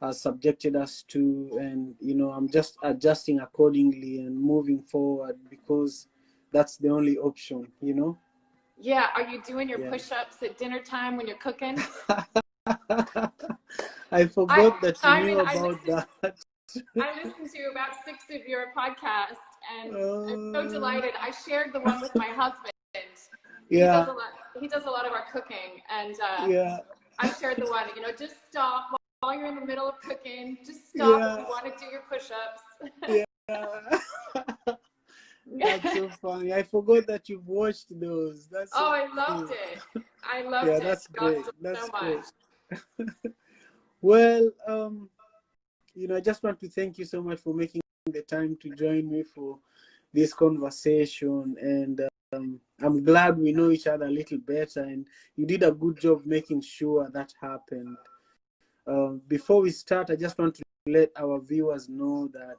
has subjected us to, and I'm just adjusting accordingly and moving forward, because that's the only option. Yeah, are you doing your Yeah. push-ups at dinner time when you're cooking? I forgot that you knew Simon, about that. I listened to about 6 of your podcasts, and I'm so Uh, delighted. I shared the one with my husband. yeah, He does a lot of our cooking, and yeah, I shared the one, just stop while you're in the middle of cooking. Just stop if yeah, you want to do your push-ups. yeah. That's so funny. I forgot that you've watched those. That's so I funny. loved it. I loved Yeah, it. that's great. Loved it That's so great. much. Well, I just want to thank you so much for making the time to join me for this conversation. And I'm glad we know each other a little better. And you did a good job making sure that happened. Before we start, I just want to let our viewers know that,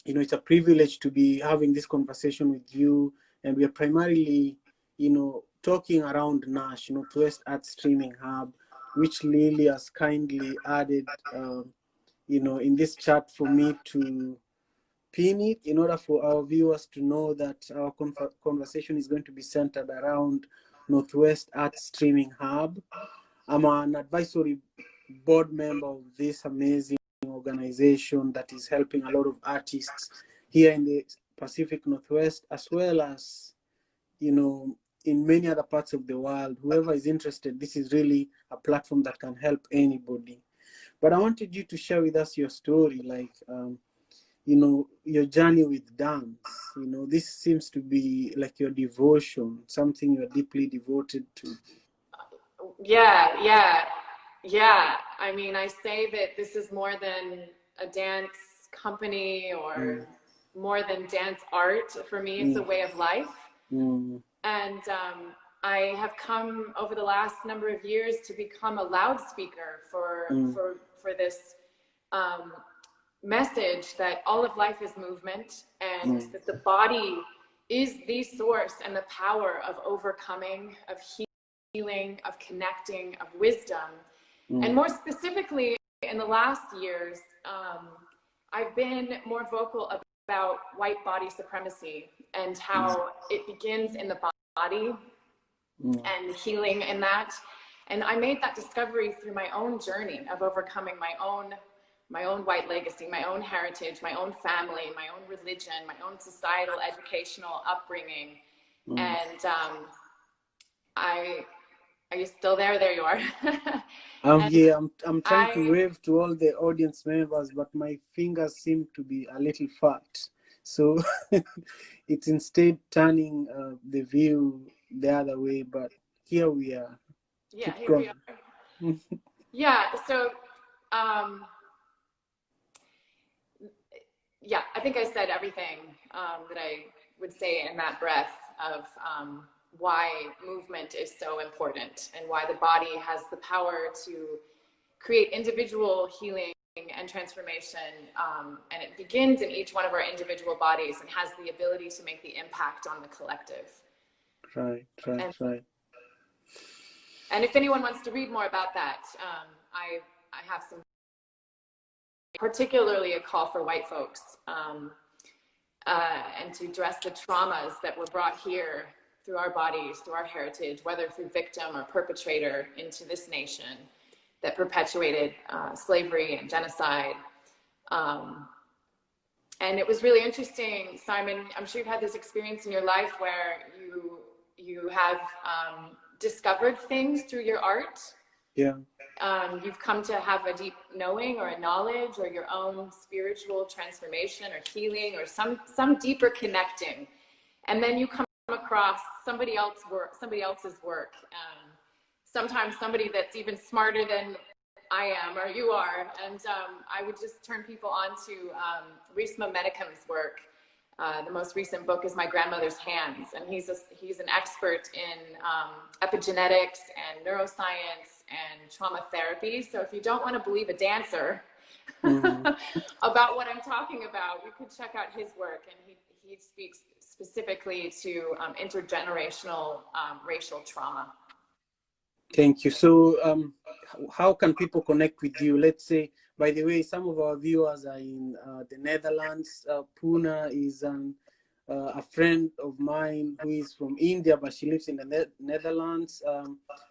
it's a privilege to be having this conversation with you. And we are primarily, talking around NASH, Northwest Art Streaming Hub, which Lily has kindly added, in this chat for me to pin it, in order for our viewers to know that our conversation is going to be centered around Northwest Art Streaming Hub. I'm an advisory board member of this amazing organization that is helping a lot of artists here in the Pacific Northwest, as well as, in many other parts of the world. Whoever is interested, this is really a platform that can help anybody. But I wanted you to share with us your story, like, your journey with dance. This seems to be like your devotion, something you're deeply devoted to. Yeah. I mean, I say that this is more than a dance company or more than dance art. For me, it's a way of life. And I have come over the last number of years to become a loudspeaker for this message that all of life is movement, and that the body is the source and the power of overcoming, of healing, of connecting, of wisdom. And more specifically, in the last years, I've been more vocal about white body supremacy and how it begins in the body and healing in that. And I made that discovery through my own journey of overcoming my own white legacy, my own heritage, my own family, my own religion, my own societal, educational upbringing. And are you still there? There you are. I'm here. I'm trying to wave to all the audience members, but my fingers seem to be a little fat. So it's instead turning the view the other way, but here we are. Yeah, Keep here we are. Yeah, so yeah, I think I said everything that I would say in that breath of why movement is so important and why the body has the power to create individual healing and transformation. And it begins in each one of our individual bodies and has the ability to make the impact on the collective. Right. And if anyone wants to read more about that, I have some, particularly a call for white folks, and to address the traumas that were brought here through our bodies, through our heritage, whether through victim or perpetrator, into this nation that perpetuated slavery and genocide. And it was really interesting, Simon, I'm sure you've had this experience in your life where you have discovered things through your art. Yeah. You've come to have a deep knowing or a knowledge or your own spiritual transformation or healing or some deeper connecting. And then you come across somebody else's work, sometimes somebody that's even smarter than I am or you are. And I would just turn people on to Risma Medicum's work. The most recent book is My Grandmother's Hands, and he's an expert in epigenetics and neuroscience and trauma therapy. So if you don't want to believe a dancer about what I'm talking about, you could check out his work, and he speaks specifically to intergenerational racial trauma. Thank you. So, how can people connect with you? Let's say, by the way, some of our viewers are in the Netherlands. Puna is a friend of mine who is from India, but she lives in the Netherlands.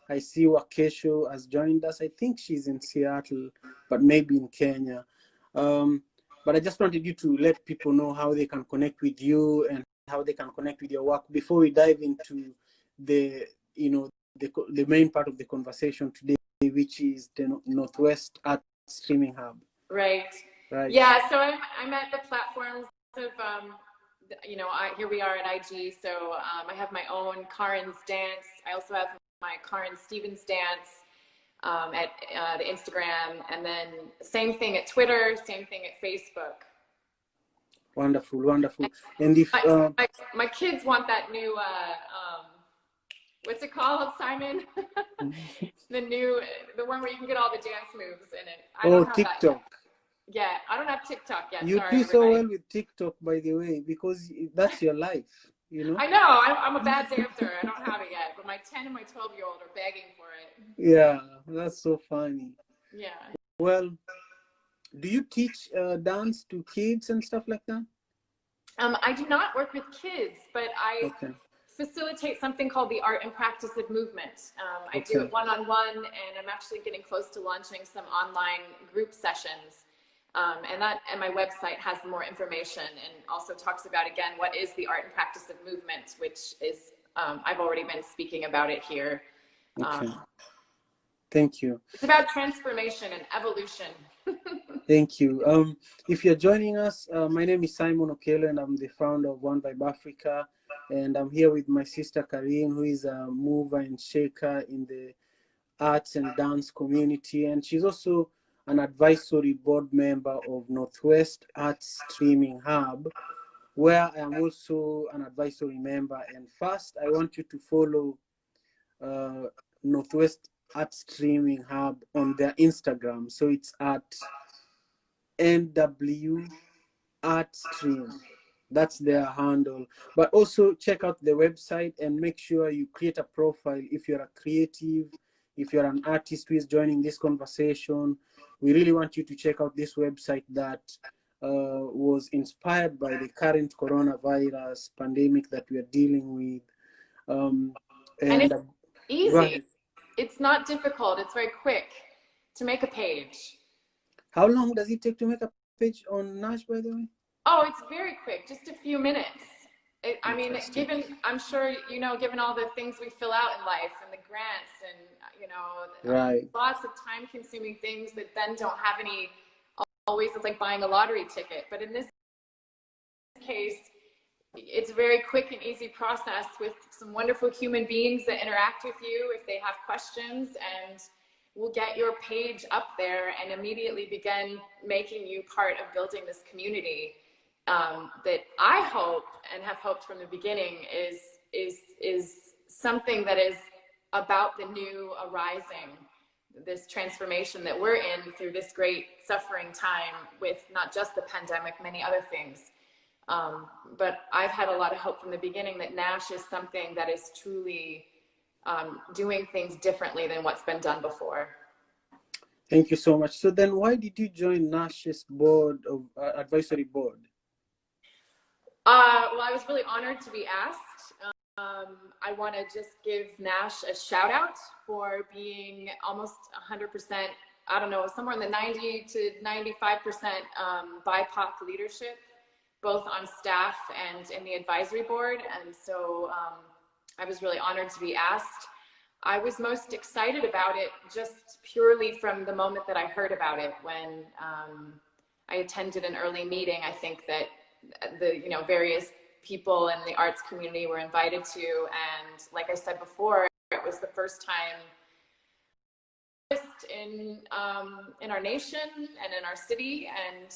I see Wakesho has joined us. I think she's in Seattle, but maybe in Kenya. But I just wanted you to let people know how they can connect with you and how they can connect with your work before we dive into the, the main part of the conversation today, which is the Northwest Art Streaming Hub. Right. Right. Yeah. So I'm at the platforms of, here we are at IG. So I have my own Karins dance. I also have my Karin Stevens dance at the Instagram, and then same thing at Twitter, same thing at Facebook. Wonderful, wonderful. And if my kids want that new what's it called, Simon? the one where you can get all the dance moves in it. I don't have TikTok. That yet. Yeah, I don't have TikTok yet. You Sorry, do everybody. so well with TikTok, by the way, because that's your life, I know. I'm a bad dancer. I don't have it yet, but my 10 and my 12-year-old are begging for it. Yeah, that's so funny. Yeah. Well, do you teach dance to kids and stuff like that? I do not work with kids, but I facilitate something called the Art and Practice of Movement. I do it one-on-one, and I'm actually getting close to launching some online group sessions. And my website has more information and also talks about, again, what is the Art and Practice of Movement, which is, I've already been speaking about it here. Thank you. It's about transformation and evolution. Thank you. If you're joining us, my name is Simon Okelo, and I'm the founder of One Vibe Africa. And I'm here with my sister Karin, who is a mover and shaker in the arts and dance community. And she's also an advisory board member of Northwest Arts Streaming Hub, where I am also an advisory member. And first, I want you to follow Northwest Arts Streaming Hub on their Instagram. So it's at NW Art Stream. That's their handle. But also check out the website and make sure you create a profile if you're a creative, if you're an artist who is joining this conversation. We really want you to check out this website that was inspired by the current coronavirus pandemic that we are dealing with. And it's easy. It's not difficult. It's very quick to make a page. How long does it take to make a page on NASH, by the way? Oh, it's very quick, just a few minutes. I mean, I'm sure, given all the things we fill out in life and the grants and, lots of time consuming things that then don't have any, always it's like buying a lottery ticket. But in this case, it's a very quick and easy process with some wonderful human beings that interact with you if they have questions, and we'll get your page up there and immediately begin making you part of building this community that I hope and have hoped from the beginning is something that is about the new arising, this transformation that we're in through this great suffering time with not just the pandemic, many other things. But I've had a lot of hope from the beginning that NASH is something that is truly doing things differently than what's been done before. Thank you so much. So then why did you join NASH's board of advisory board? Well, I was really honored to be asked. I want to just give NASH a shout out for being almost 100%, I don't know, somewhere in the 90 to 95% BIPOC leadership, both on staff and in the advisory board. And so I was really honored to be asked. I was most excited about it just purely from the moment that I heard about it. When I attended an early meeting, I think that the various people in the arts community were invited to, and like I said before, it was the first time in our nation and in our city, and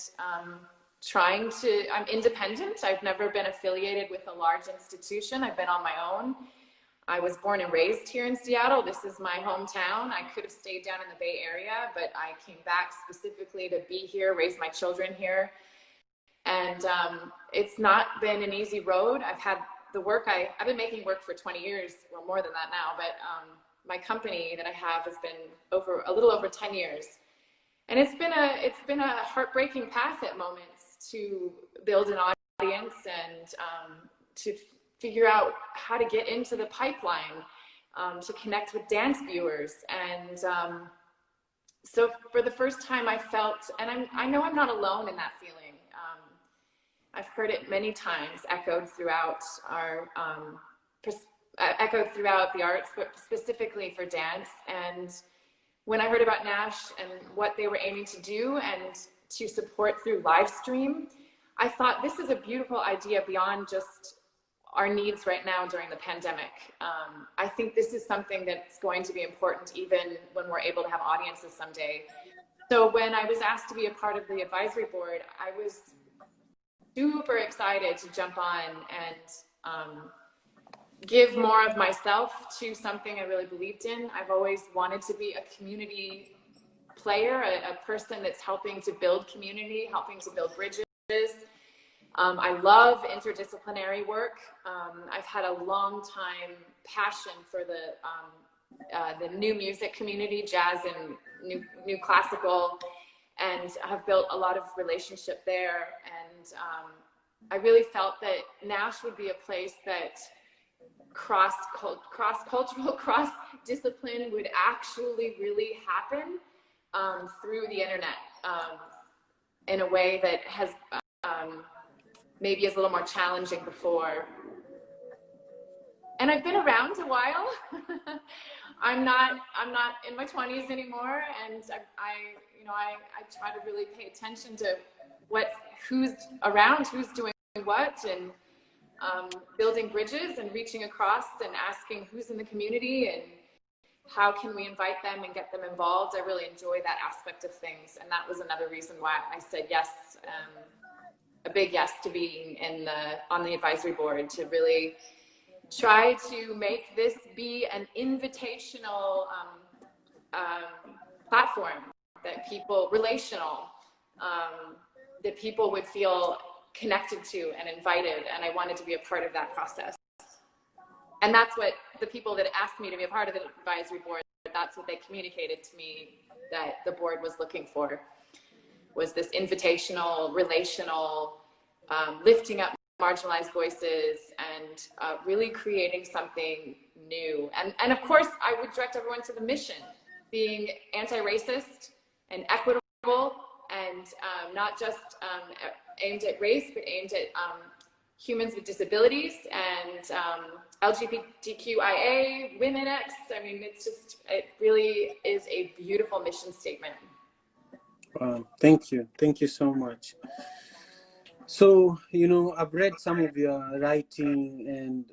I'm independent. I've never been affiliated with a large institution. I've been on my own. I was born and raised here in Seattle. This is my hometown. I could have stayed down in the Bay Area, but I came back specifically to be here, raise my children here. And it's not been an easy road. I've had the work, I've been making work for 20 years, or more than that now, but my company that I have has been a little over 10 years. And it's been a heartbreaking path at moments to build an audience and to figure out how to get into the pipeline, to connect with dance viewers. And so for the first time I felt, and I know I'm not alone in that feeling. I've heard it many times echoed throughout the arts, but specifically for dance. And when I heard about NASH and what they were aiming to do and to support through live stream, I thought this is a beautiful idea beyond just our needs right now during the pandemic. I think this is something that's going to be important even when we're able to have audiences someday. So when I was asked to be a part of the advisory board, I was super excited to jump on and give more of myself to something I really believed in. I've always wanted to be a community player, a person that's helping to build community, helping to build bridges. I love interdisciplinary work. I've had a long time passion for the new music community, jazz and new classical, and have built a lot of relationship there. And I really felt that NASH would be a place that cross-cultural, cross-discipline would actually really happen through the internet in a way that has maybe is a little more challenging before. And I've been around a while. I'm not in my 20s anymore, and I try to really pay attention to who's around, who's doing what, and building bridges and reaching across and asking who's in the community and how can we invite them and get them involved. I really enjoy that aspect of things, and that was another reason why I said yes, a big yes to being on the advisory board, to really try to make this be an invitational platform that relational, that people would feel connected to and invited, and I wanted to be a part of that process. And that's what the people that asked me to be a part of the advisory board, that's what they communicated to me that the board was looking for, was this invitational, relational, lifting up marginalized voices and really creating something new. And of course, I would direct everyone to the mission, being anti-racist and equitable, and not just aimed at race, but aimed at humans with disabilities and LGBTQIA, women X. I mean, it really is a beautiful mission statement. Wow, thank you so much. So, I've read some of your writing, and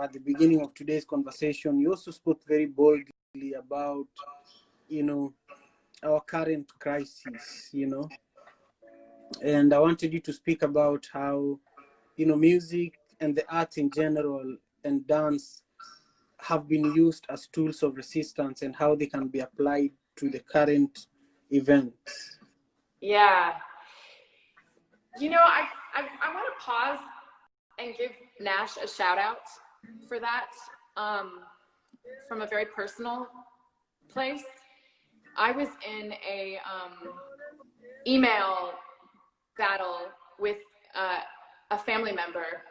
at the beginning of today's conversation, you also spoke very boldly about our current crisis, and I wanted you to speak about how music and the arts in general and dance have been used as tools of resistance, and how they can be applied to the current events. Yeah. I want to pause and give NASH a shout out for that, from a very personal place. I was in a email battle with a family member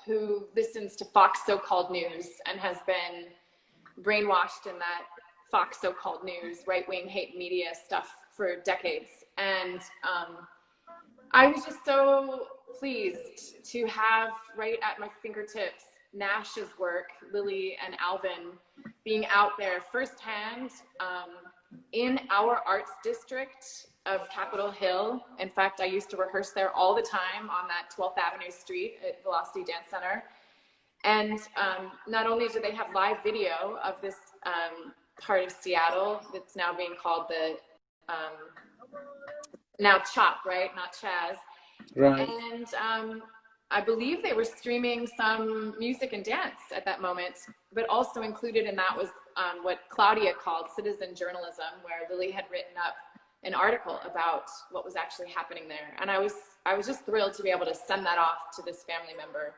who listens to Fox so-called news and has been brainwashed in that Fox so-called news, right-wing hate media stuff for decades. And I was just so pleased to have right at my fingertips NASH's work, Lily and Alvin, being out there firsthand in our arts district of Capitol Hill. In fact, I used to rehearse there all the time on that 12th Avenue Street at Velocity Dance Center. And not only do they have live video of this part of Seattle that's now being called the now CHOP, right? Not Chaz. Right. And I believe they were streaming some music and dance at that moment, but also included in that was what Claudia called citizen journalism, where Lily had written up an article about what was actually happening there. And I was just thrilled to be able to send that off to this family member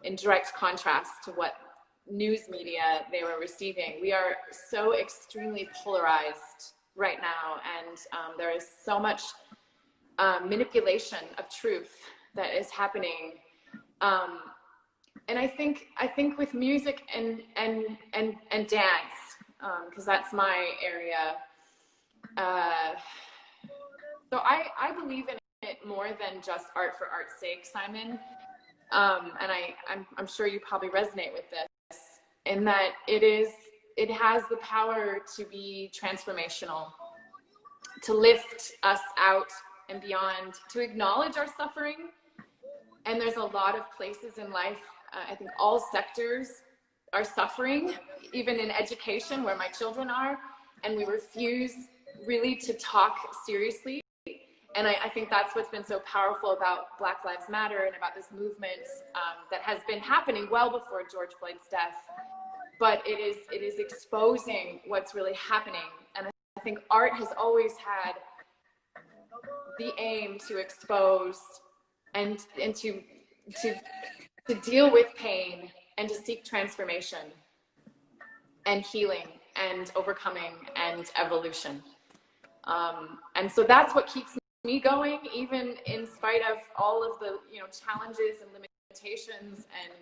in direct contrast to what news media they were receiving. We are so extremely polarized right now, and there is so much manipulation of truth that is happening. And I think with music and dance, because that's my area. So I believe in it more than just art for art's sake, Simon. And I'm sure you probably resonate with this, in that it has the power to be transformational, to lift us out and beyond, to acknowledge our suffering. And there's a lot of places in life, I think all sectors are suffering, even in education where my children are, and we refuse really to talk seriously. And I think that's what's been so powerful about Black Lives Matter and about this movement that has been happening well before George Floyd's death. But it is exposing what's really happening. And I think art has always had the aim to expose and to deal with pain and to seek transformation and healing and overcoming and evolution. And so that's what keeps me going, even in spite of all of the challenges and limitations and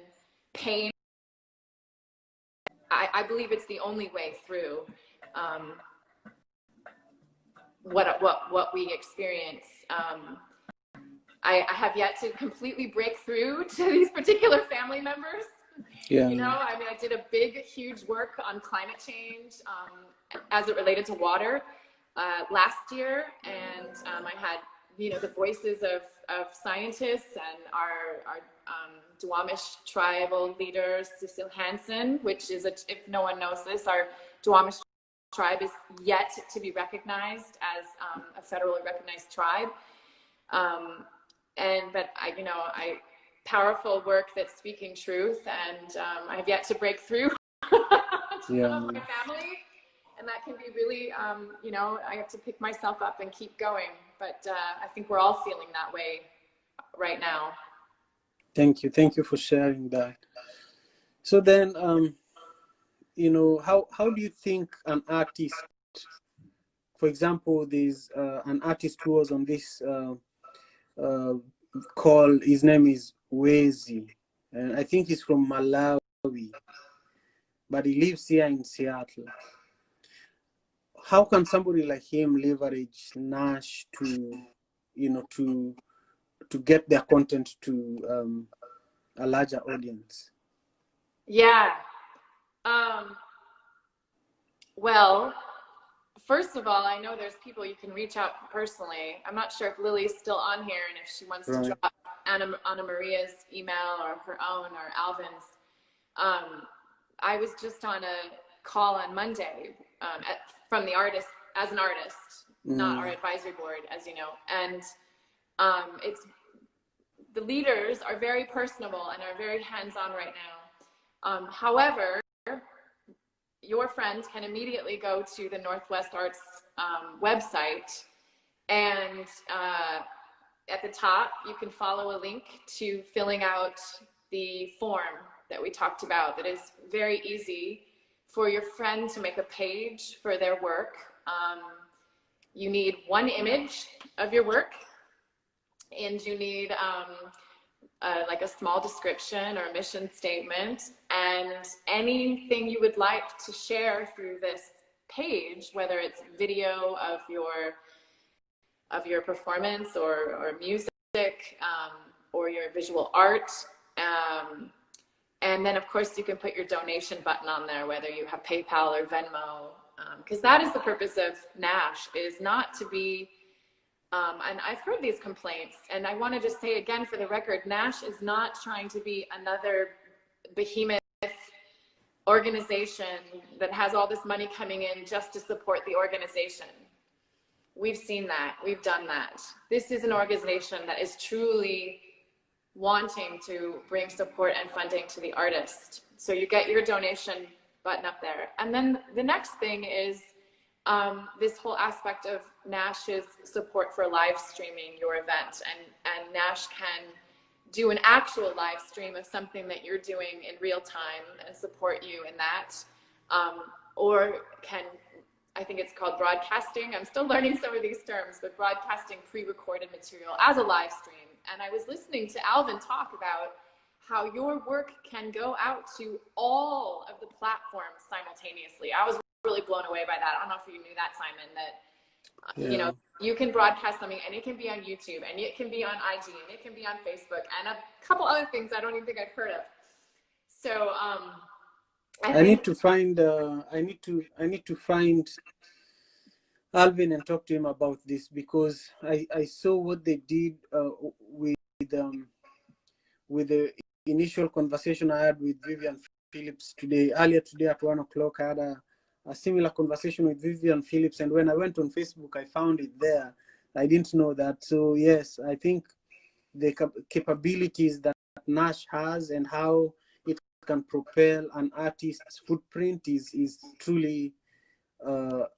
pain. I believe it's the only way through what we experience. I have yet to completely break through to these particular family members. Yeah. I mean, I did a huge work on climate change as it related to water last year, and I had the voices of scientists and our Duwamish tribal leader Cecile Hansen, which is if no one knows this, our Duwamish tribe is yet to be recognized as a federally recognized tribe. But I powerful work that's speaking truth, and I have yet to break through to some of my family, and that can be really I have to pick myself up and keep going. But I think we're all feeling that way right now. Thank you for sharing that. So then, how do you think an artist, for example, there's an artist who was on this call, his name is Wezi, and I think he's from Malawi, but he lives here in Seattle. How can somebody like him leverage NASH to get their content to a larger audience? Yeah. Well, first of all, I know there's people you can reach out personally. I'm not sure if Lily's still on here and if she wants to drop Anna Maria's email or her own or Alvin's. I was just on a call on Monday from the artist, as an artist, not our advisory board, as you know. And it's the leaders are very personable and are very hands-on right now. However, your friends can immediately go to the Northwest Arts website, and at the top you can follow a link to filling out the form that we talked about. That is very easy for your friend to make a page for their work. You need one image of your work, and you need like a small description or mission statement, and anything you would like to share through this page, whether it's video of your performance or music or your visual art. And then of course you can put your donation button on there, whether you have PayPal or Venmo, because that is the purpose of NASH, is not to be and I've heard these complaints, and I want to just say again for the record, NASH is not trying to be another behemoth organization that has all this money coming in just to support the organization. We've seen that. We've done that. This is an organization that is truly wanting to bring support and funding to the artist. So you get your donation button up there. And then the next thing is this whole aspect of NASH's support for live streaming your event, and NASH can do an actual live stream of something that you're doing in real time and support you in that, or can, I think it's called broadcasting. I'm still learning some of these terms, but broadcasting pre-recorded material as a live stream. And I was listening to Alvin talk about how your work can go out to all of the platforms simultaneously. I was really blown away by that. I don't know if you knew that, Simon, that you know, you can broadcast something and it can be on YouTube and it can be on IG and it can be on Facebook and a couple other things I don't even think I've heard of. So I need to find Alvin and talk to him about this, because I saw what they did with the initial conversation I had with Vivian Phillips earlier today at 1 o'clock. I had a similar conversation with Vivian Phillips, and when I went on Facebook, I found it there. I didn't know that. So yes, I think the capabilities that NASH has and how it can propel an artist's footprint is truly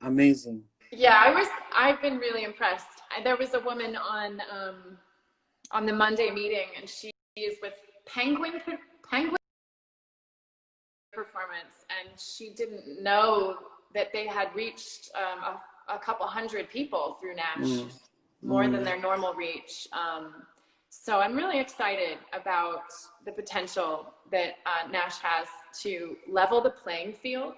amazing. Yeah, I've been really impressed. There was a woman on the Monday meeting, and she is with Penguin Performance, and she didn't know that they had reached a couple hundred people through NASH, more than their normal reach. So I'm really excited about the potential that NASH has to level the playing field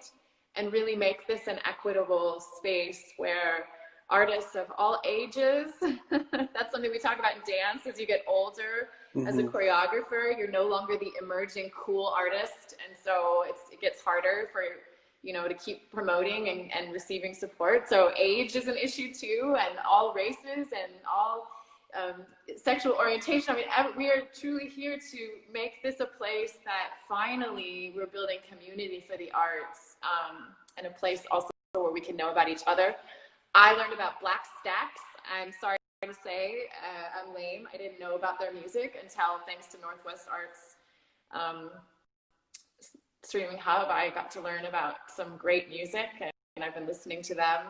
and really make this an equitable space where artists of all ages, that's something we talk about in dance. As you get older, as a choreographer, you're no longer the emerging cool artist. And so it gets harder for, you know, to keep promoting and receiving support. So age is an issue too, and all races and all sexual orientation. I mean, we are truly here to make this a place that finally we're building community for the arts, and a place also where we can know about each other. I learned about Black Stacks. I'm sorry to say, I'm lame. I didn't know about their music until, thanks to Northwest Arts Streaming Hub, I got to learn about some great music, and I've been listening to them.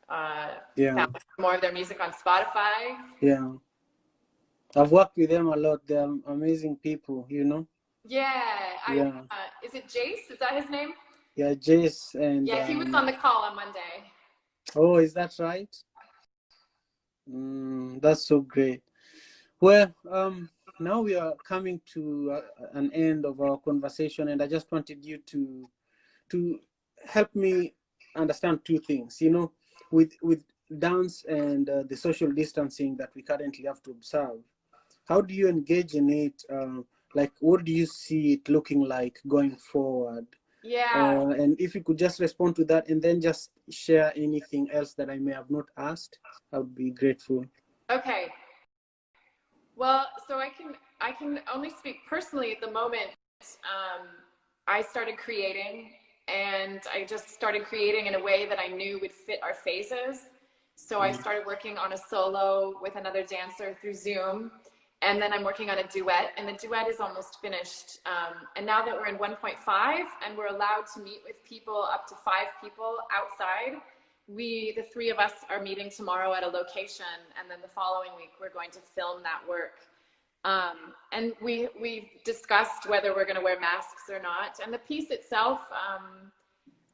Found more of their music on Spotify. Yeah, I've worked with them a lot. They're amazing people, you know. Yeah. Is it Jace? Is that his name? Yeah, Jace. And yeah, he was on the call on Monday. Oh, is that right? That's so great. Well, now we are coming to an end of our conversation, and I just wanted you to help me understand two things. You know, with dance and the social distancing that we currently have to observe, how do you engage in it? Like, what do you see it looking like going forward? Yeah. And if you could just respond to that, and then just share anything else that I may have not asked, I would be grateful. Okay. Well, so I can only speak personally at the moment. I started creating, and I just started creating in a way that I knew would fit our phases. So I started working on a solo with another dancer through Zoom. And then I'm working on a duet, and the duet is almost finished. And now that we're in 1.5 and we're allowed to meet with people, up to 5 people outside, the 3 of us are meeting tomorrow at a location, and then the following week we're going to film that work. And we discussed whether we're going to wear masks or not. And the piece itself,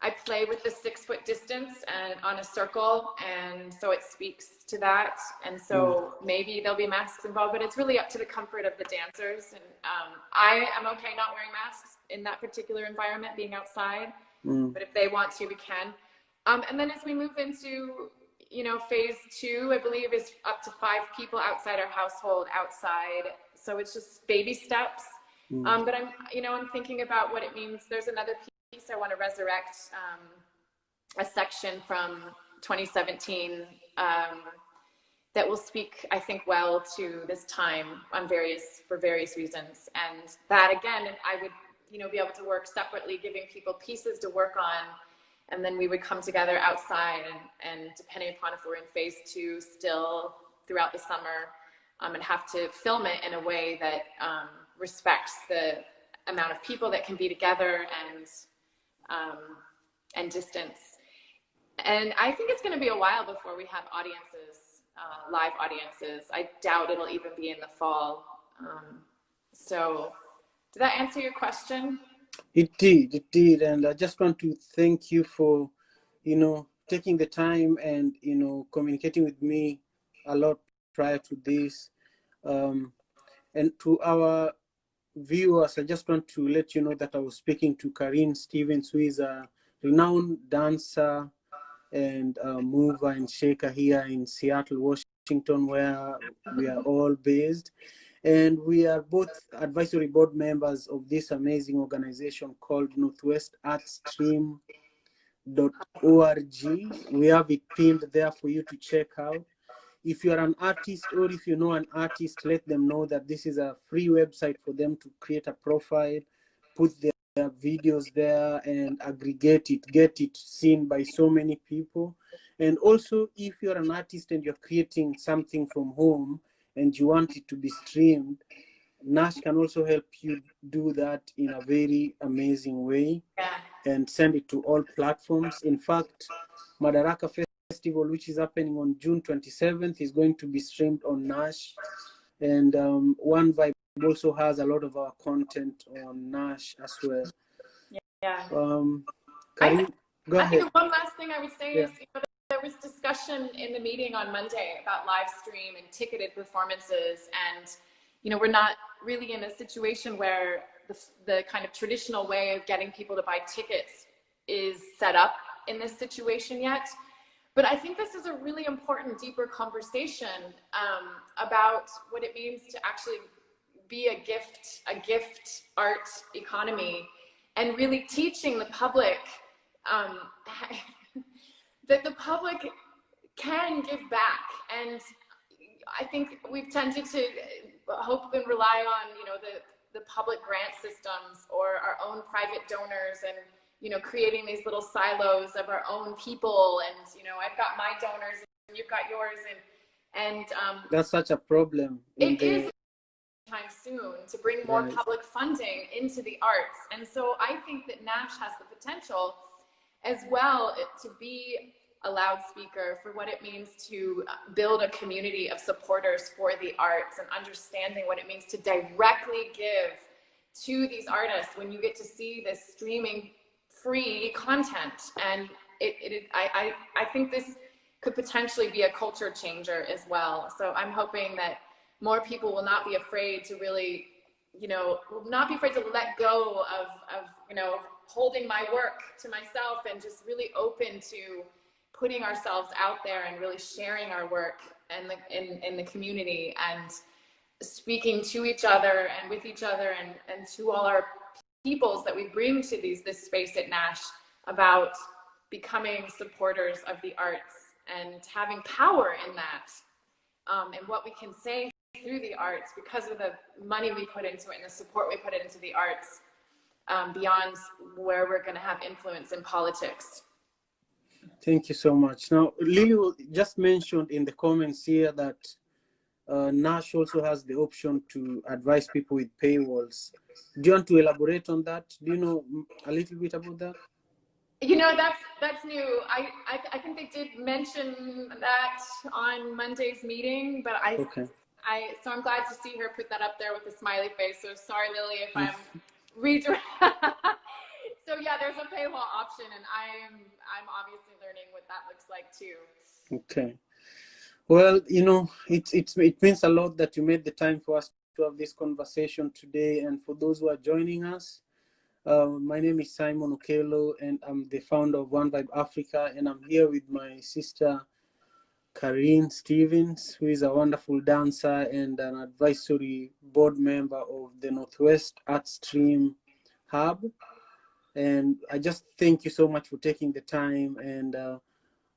I play with the 6-foot distance and on a circle, and so it speaks to that. And so maybe there'll be masks involved, but it's really up to the comfort of the dancers. And I am okay not wearing masks in that particular environment, being outside. But if they want to, we can. And then as we move into, you know, phase 2, I believe is up to 5 people outside our household outside. So it's just baby steps. But I'm thinking about what it means. There's another piece I want to resurrect, a section from 2017 that will speak, I think, well to this time for various reasons. And that, again, I would, be able to work separately, giving people pieces to work on, and then we would come together outside and depending upon if we're in phase 2 still throughout the summer, and have to film it in a way that respects the amount of people that can be together and distance. And I think it's going to be a while before we have audiences, live audiences. I doubt it'll even be in the fall. So did that answer your question? It did. And I just want to thank you for, taking the time and, communicating with me a lot prior to this. And to our viewers, I just want to let you know that I was speaking to Karin Stevens, who is a renowned dancer and mover and shaker here in Seattle, Washington, where we are all based. And we are both advisory board members of this amazing organization called northwestartstream.org. We have it pinned there for you to check out. If you are an artist or if you know an artist, let them know that this is a free website for them to create a profile, put their videos there and aggregate it, get it seen by so many people. And also, if you're an artist and you're creating something from home and you want it to be streamed, NASH can also help you do that in a very amazing way and send it to all platforms. In fact, Madaraka Festival, which is happening on June 27th, is going to be streamed on NASH. And One Vibe also has a lot of our content on NASH as well. Yeah. Karin, go ahead. I think one last thing I would say is, there was discussion in the meeting on Monday about live stream and ticketed performances. And, we're not really in a situation where the kind of traditional way of getting people to buy tickets is set up in this situation yet. But I think this is a really important, deeper conversation about what it means to actually be a gift art economy, and really teaching the public that the public can give back. And I think we've tended to hope and rely on, the public grant systems or our own private donors, and creating these little silos of our own people. And I've got my donors and you've got yours, and that's such a problem. It is time soon to bring more public funding into the arts. And so I think that NASH has the potential as well to be a loudspeaker for what it means to build a community of supporters for the arts, and understanding what it means to directly give to these artists when you get to see this streaming free content. And I think this could potentially be a culture changer as well. So I'm hoping that more people will not be afraid to really, will not be afraid to let go of holding my work to myself, and just really open to putting ourselves out there and really sharing our work in the community, and speaking to each other and with each other, and to all our peoples that we bring to this space at NASH, about becoming supporters of the arts and having power in that, and what we can say through the arts because of the money we put into it and the support we put into the arts, beyond where we're going to have influence in politics. Thank you so much. Now, Lily just mentioned in the comments here that NASH also has the option to advise people with paywalls. Do you want to elaborate on that? Do you know a little bit about that? That's new. I think they did mention that on Monday's meeting, but so I'm glad to see her put that up there with a smiley face. So sorry, Lily, if I'm redirect. So yeah, there's a paywall option, and I'm obviously learning what that looks like too. Okay. Well, it means a lot that you made the time for us to have this conversation today. And for those who are joining us, my name is Simon Okelo, and I'm the founder of One Vibe Africa, and I'm here with my sister Karin Stevens, who is a wonderful dancer and an advisory board member of the Northwest Art Stream Hub. And I just thank you so much for taking the time, and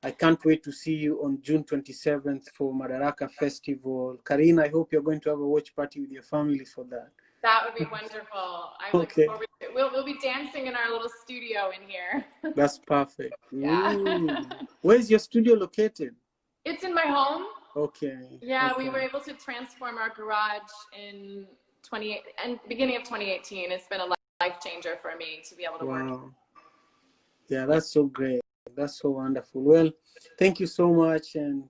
I can't wait to see you on June 27th for Madaraka Festival. Karin, I hope you're going to have a watch party with your family for that. That would be wonderful. I look forward to it. We'll be dancing in our little studio in here. That's perfect. Yeah. Where's your studio located? It's in my home. Okay. Yeah, we were able to transform our garage in beginning of 2018. It's been a life changer for me to be able to work. Yeah, that's so great. That's so wonderful. Well, thank you so much, and